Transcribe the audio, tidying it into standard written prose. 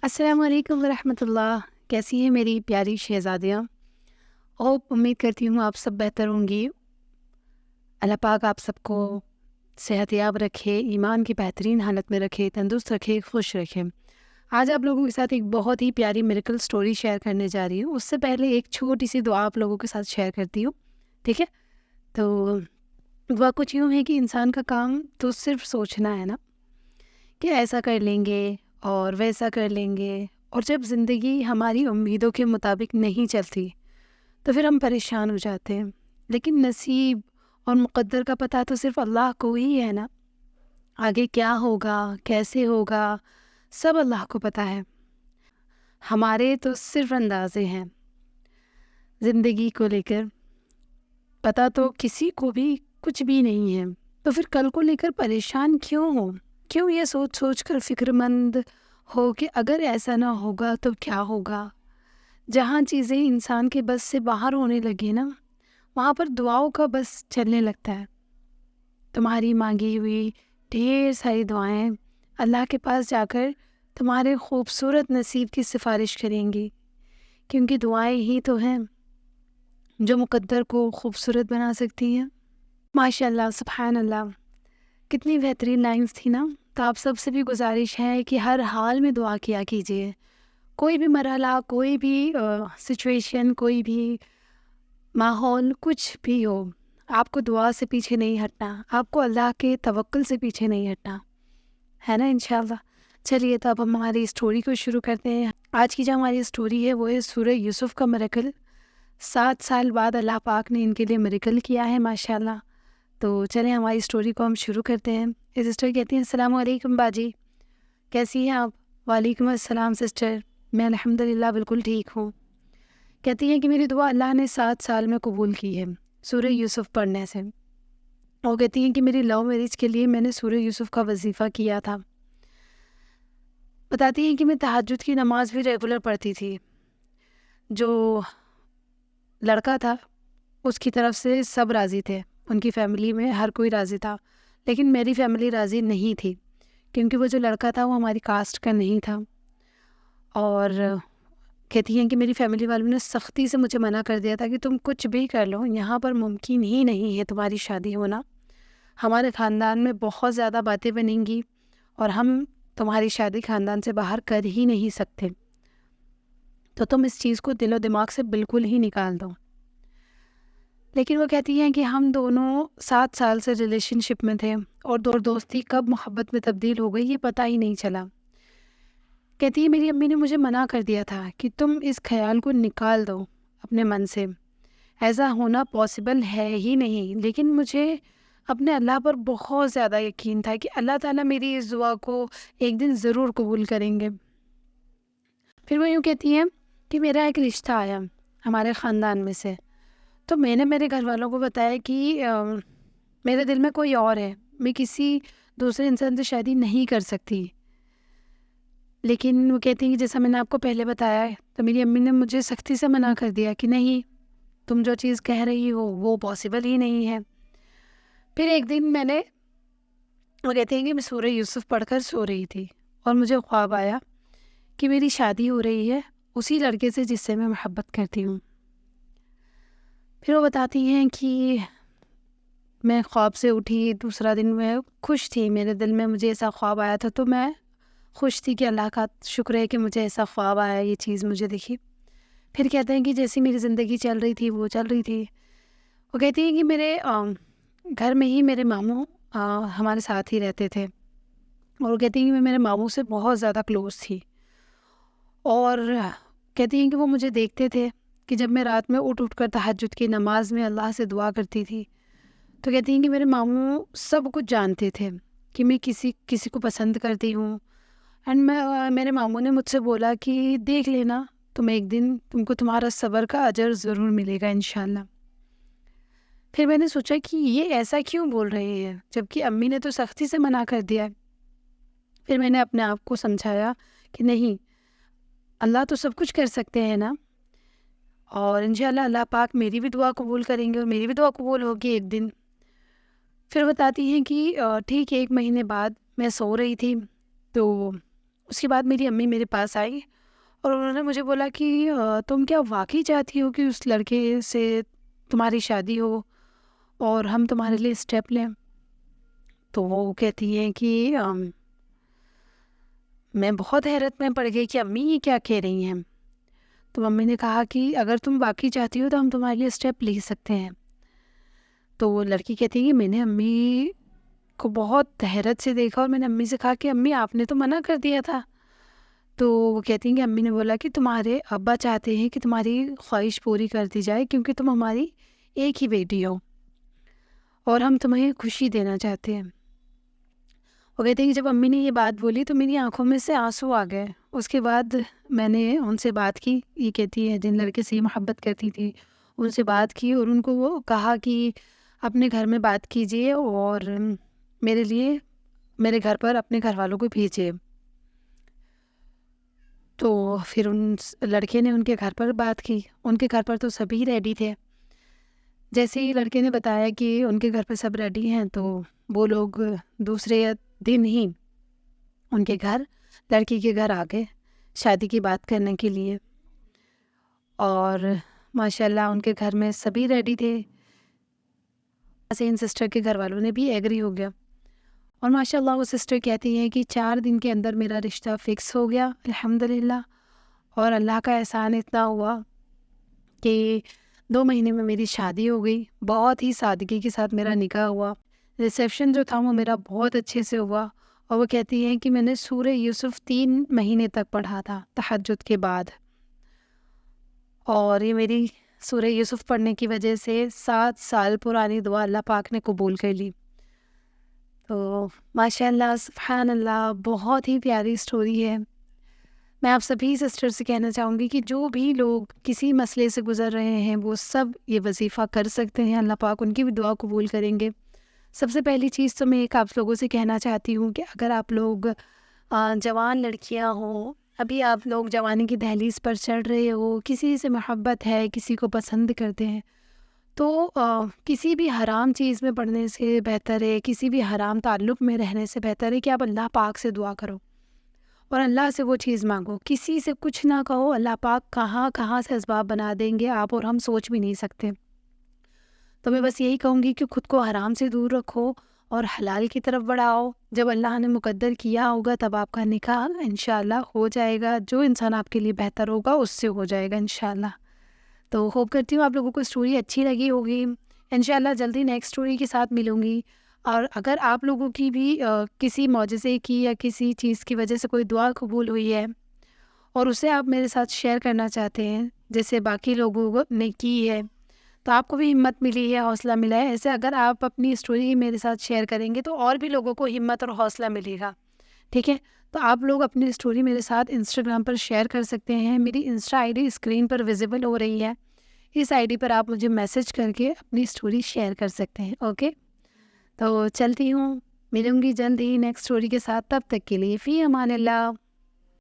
السلام علیکم ورحمۃ اللہ، کیسی ہیں میری پیاری شہزادیاں؟ اور امید کرتی ہوں آپ سب بہتر ہوں گی۔ اللہ پاک آپ سب کو صحت یاب رکھے، ایمان کی بہترین حالت میں رکھے، تندرست رکھے، خوش رکھے۔ آج آپ لوگوں کے ساتھ ایک بہت ہی پیاری میریکل سٹوری شیئر کرنے جا رہی ہوں۔ اس سے پہلے ایک چھوٹی سی دعا آپ لوگوں کے ساتھ شیئر کرتی ہوں، ٹھیک ہے؟ تو دعا کچھ یوں ہے کہ انسان کا کام تو صرف سوچنا ہے نا، کہ ایسا کر لیں گے اور ویسا کر لیں گے، اور جب زندگی ہماری امیدوں کے مطابق نہیں چلتی تو پھر ہم پریشان ہو جاتے ہیں۔ لیکن نصیب اور مقدر کا پتہ تو صرف اللہ کو ہی ہے نا۔ آگے کیا ہوگا، کیسے ہوگا، سب اللہ کو پتہ ہے۔ ہمارے تو صرف اندازے ہیں زندگی کو لے کر، پتہ تو کسی کو بھی کچھ بھی نہیں ہے۔ تو پھر کل کو لے کر پریشان کیوں ہو؟ کیوں یہ سوچ سوچ کر فکر مند ہو کہ اگر ایسا نہ ہوگا تو کیا ہوگا؟ جہاں چیزیں انسان کے بس سے باہر ہونے لگے نا، وہاں پر دعاؤں کا بس چلنے لگتا ہے۔ تمہاری مانگی ہوئی ڈھیر ساری دعائیں اللہ کے پاس جا کر تمہارے خوبصورت نصیب کی سفارش کریں گی، کیونکہ دعائیں ہی تو ہیں جو مقدر کو خوبصورت بنا سکتی ہیں۔ ماشاء اللہ، سبحان اللہ، کتنی بہترین لائنز تھی نا۔ تو آپ سب سے بھی گزارش ہے کہ ہر حال میں دعا کیا کیجیے۔ کوئی بھی مرحلہ، کوئی بھی سچویشن، کوئی بھی ماحول، کچھ بھی ہو، آپ کو دعا سے پیچھے نہیں ہٹنا، آپ کو اللہ کے توکل سے پیچھے نہیں ہٹنا ہے نا، انشاءاللہ۔ چلیے تو اب ہم ہماری اسٹوری کو شروع کرتے ہیں۔ آج کی جو ہماری اسٹوری ہے وہ ہے سورہ یوسف کا میریکل۔ 7 سال بعد اللہ پاک نے ان کے لیے میریکل کیا ہے، ماشاءاللہ۔ تو چلیں ہماری اسٹوری کو ہم شروع کرتے ہیں۔ یہ سسٹر کہتی ہیں، السلام علیکم باجی، کیسی ہیں آپ؟ وعلیکم السلام سسٹر، میں الحمدللہ بالکل ٹھیک ہوں۔ کہتی ہیں کہ میری دعا اللہ نے 7 سال میں قبول کی ہے سورہ یوسف پڑھنے سے۔ اور کہتی ہیں کہ میری لو میرج کے لیے میں نے سورہ یوسف کا وظیفہ کیا تھا۔ بتاتی ہیں کہ میں تہجد کی نماز بھی ریگولر پڑھتی تھی۔ جو لڑکا تھا اس کی طرف سے سب راضی تھے، ان کی فیملی میں ہر کوئی راضی تھا، لیکن میری فیملی راضی نہیں تھی، کیونکہ وہ جو لڑکا تھا وہ ہماری کاسٹ کا نہیں تھا۔ اور کہتی ہیں کہ میری فیملی والوں نے سختی سے مجھے منع کر دیا تھا کہ تم کچھ بھی کر لو، یہاں پر ممکن ہی نہیں ہے تمہاری شادی ہونا۔ ہمارے خاندان میں بہت زیادہ باتیں بنیں گی اور ہم تمہاری شادی خاندان سے باہر کر ہی نہیں سکتے، تو تم اس چیز کو دل و دماغ سے بالکل ہی نکال دو۔ لیکن وہ کہتی ہیں کہ ہم دونوں 7 سال سے ریلیشن شپ میں تھے، اور دوستی کب محبت میں تبدیل ہو گئی یہ پتہ ہی نہیں چلا۔ کہتی ہے میری امی نے مجھے منع کر دیا تھا کہ تم اس خیال کو نکال دو اپنے من سے، ایسا ہونا پاسبل ہے ہی نہیں۔ لیکن مجھے اپنے اللہ پر بہت زیادہ یقین تھا کہ اللہ تعالیٰ میری اس دعا کو ایک دن ضرور قبول کریں گے۔ پھر وہ یوں کہتی ہیں کہ میرا ایک رشتہ آیا ہمارے خاندان میں سے، تو میں نے میرے گھر والوں کو بتایا کہ میرے دل میں کوئی اور ہے، میں کسی دوسرے انسان سے شادی نہیں کر سکتی۔ لیکن وہ کہتی ہیں کہ جیسا میں نے آپ کو پہلے بتایا ہے، تو میری امی نے مجھے سختی سے منع کر دیا کہ نہیں، تم جو چیز کہہ رہی ہو وہ پاسبل ہی نہیں ہے۔ پھر ایک دن وہ کہتے ہیں کہ میں سورہ یوسف پڑھ کر سو رہی تھی اور مجھے خواب آیا کہ میری شادی ہو رہی ہے اسی لڑکے سے جس سے میں محبت کرتی ہوں۔ پھر وہ بتاتی ہیں کہ میں خواب سے اٹھی، دوسرا دن میں خوش تھی، میرے دل میں مجھے ایسا خواب آیا تھا، تو میں خوش تھی کہ اللہ کا شکر ہے کہ مجھے ایسا خواب آیا، یہ چیز مجھے دکھی۔ پھر کہتے ہیں کہ جیسی میری زندگی چل رہی تھی وہ چل رہی تھی۔ وہ کہتی ہیں کہ میرے گھر میں ہی میرے ماموں ہمارے ساتھ ہی رہتے تھے، اور وہ کہتی ہیں کہ میں میرے ماموں سے بہت زیادہ کلوز تھی، اور کہتی ہیں کہ وہ مجھے دیکھتے تھے کہ جب میں رات میں اٹھ کر تہجد کی نماز میں اللہ سے دعا کرتی تھی، تو کہتی ہیں کہ میرے ماموں سب کچھ جانتے تھے کہ میں کسی کو پسند کرتی ہوں، اینڈ میرے ماموں نے مجھ سے بولا کہ دیکھ لینا، تم ایک دن تم کو تمہارا صبر کا اجر ضرور ملے گا انشاءاللہ۔ پھر میں نے سوچا کہ یہ ایسا کیوں بول رہی ہے جبکہ امی نے تو سختی سے منع کر دیا ہے۔ پھر میں نے اپنے آپ کو سمجھایا کہ نہیں، اللہ تو سب کچھ کر سکتے ہیں نا، اور انشاءاللہ اللہ پاک میری بھی دعا قبول کریں گے اور میری بھی دعا قبول ہوگی ایک دن۔ پھر بتاتی ہیں کہ ٹھیک 1 مہینے بعد میں سو رہی تھی، تو اس کے بعد میری امی میرے پاس آئی اور انہوں نے مجھے بولا کہ تم کیا واقعی چاہتی ہو کہ اس لڑکے سے تمہاری شادی ہو اور ہم تمہارے لیے اسٹیپ لیں؟ تو وہ کہتی ہیں کہ میں بہت حیرت میں پڑ گئی کہ امی یہ کیا کہہ رہی ہیں. تو ممی نے کہا کہ اگر تم واقعی چاہتی ہو تو ہم تمہارے لیے اسٹیپ لے سکتے ہیں. تو وہ لڑکی کہتی ہے کہ میں نے امی کو بہت حیرت سے دیکھا اور میں نے امی سے کہا کہ امی آپ نے تو منع کر دیا تھا. تو وہ کہتی ہیں کہ امی نے بولا کہ تمہارے ابا چاہتے ہیں کہ تمہاری خواہش پوری کر دی جائے کیونکہ تم ہماری ایک ہی بیٹی ہو اور ہم تمہیں خوشی دینا چاہتے ہیں. وہ کہتے ہیں کہ جب امی نے یہ بات بولی تو میری آنکھوں میں سے آنسو آ گئے. اس کے بعد میں نے ان سے بات کی. یہ کہتی ہے جن لڑکے سے یہ محبت کرتی تھی ان سے بات کی اور ان کو وہ کہا کہ اپنے گھر میں بات کیجیے اور میرے لیے میرے گھر پر اپنے گھر والوں کو بھیجیے. تو پھر ان لڑکے نے ان کے گھر پر بات کی. ان کے گھر پر تو سبھی ریڈی تھے. جیسے ہی لڑکے نے بتایا کہ ان کے گھر پہ سب ریڈی ہیں تو وہ لوگ دوسرے دن ہی ان کے گھر لڑکی کے گھر آ گئے شادی کی بات کرنے کے لیے. اور ماشاءاللہ ان کے گھر میں سبھی ریڈی تھے. حسین سسٹر کے گھر والوں نے بھی ایگری ہو گیا اور ماشاءاللہ وہ سسٹر کہتی ہیں کہ 4 دن کے اندر میرا رشتہ فکس ہو گیا الحمدللہ. اور اللہ کا احسان اتنا ہوا کہ 2 مہینے میں میری شادی ہو گئی. بہت ہی سادگی کے ساتھ میرا نکاح ہوا. ریسیپشن جو تھا وہ میرا بہت اچھے سے ہوا. اور وہ کہتی ہیں کہ میں نے سورہ یوسف 3 مہینے تک پڑھا تھا تہجد کے بعد. اور یہ میری سورہ یوسف پڑھنے کی وجہ سے 7 سال پرانی دعا اللہ پاک نے قبول کر لی. تو ماشاءاللہ سبحان اللہ بہت ہی پیاری سٹوری ہے. میں آپ سبھی سسٹر سے کہنا چاہوں گی کہ جو بھی لوگ کسی مسئلے سے گزر رہے ہیں وہ سب یہ وظیفہ کر سکتے ہیں. اللہ پاک ان کی بھی دعا قبول کریں گے. سب سے پہلی چیز تو میں ایک آپ لوگوں سے کہنا چاہتی ہوں کہ اگر آپ لوگ جوان لڑکیاں ہوں, ابھی آپ لوگ جوانی کی دہلیز پر چڑھ رہے ہو, کسی سے محبت ہے, کسی کو پسند کرتے ہیں, تو کسی بھی حرام چیز میں پڑھنے سے بہتر ہے, کسی بھی حرام تعلق میں رہنے سے بہتر ہے کہ آپ اللہ پاک سے دعا کرو اور اللہ سے وہ چیز مانگو. کسی سے کچھ نہ کہو, اللہ پاک کہاں کہاں سے اسباب بنا دیں گے آپ اور ہم سوچ بھی نہیں سکتے. تو میں بس یہی کہوں گی کہ خود کو حرام سے دور رکھو اور حلال کی طرف بڑھاؤ. جب اللہ نے مقدر کیا ہوگا تب آپ کا نکاح انشاءاللہ ہو جائے گا. جو انسان آپ کے لیے بہتر ہوگا اس سے ہو جائے گا انشاءاللہ. تو ہوپ کرتی ہوں آپ لوگوں کو اسٹوری اچھی لگی ہوگی. انشاءاللہ جلدی نیکسٹ اسٹوری کے ساتھ ملوں گی. اور اگر آپ لوگوں کی بھی کسی معجزے کی یا کسی چیز کی وجہ سے کوئی دعا قبول ہوئی ہے اور اسے آپ میرے ساتھ شیئر کرنا چاہتے ہیں جیسے باقی لوگوں نے کی ہے, تو آپ کو بھی ہمت ملی ہے, حوصلہ ملا ہے, ایسے اگر آپ اپنی اسٹوری میرے ساتھ شیئر کریں گے تو اور بھی لوگوں کو ہمت اور حوصلہ ملے گا. ٹھیک ہے, تو آپ لوگ اپنی اسٹوری میرے ساتھ انسٹاگرام پر شیئر کر سکتے ہیں. میری انسٹا آئی ڈی اسکرین پر ویزیبل ہو رہی ہے. اس آئی ڈی پر آپ مجھے میسج کر کے اپنی اسٹوری شیئر کر سکتے ہیں. اوکے, تو چلتی ہوں, ملوں گی جلد ہی نیکسٹ اسٹوری کے ساتھ. تب تک کے لیے فی امان اللہ.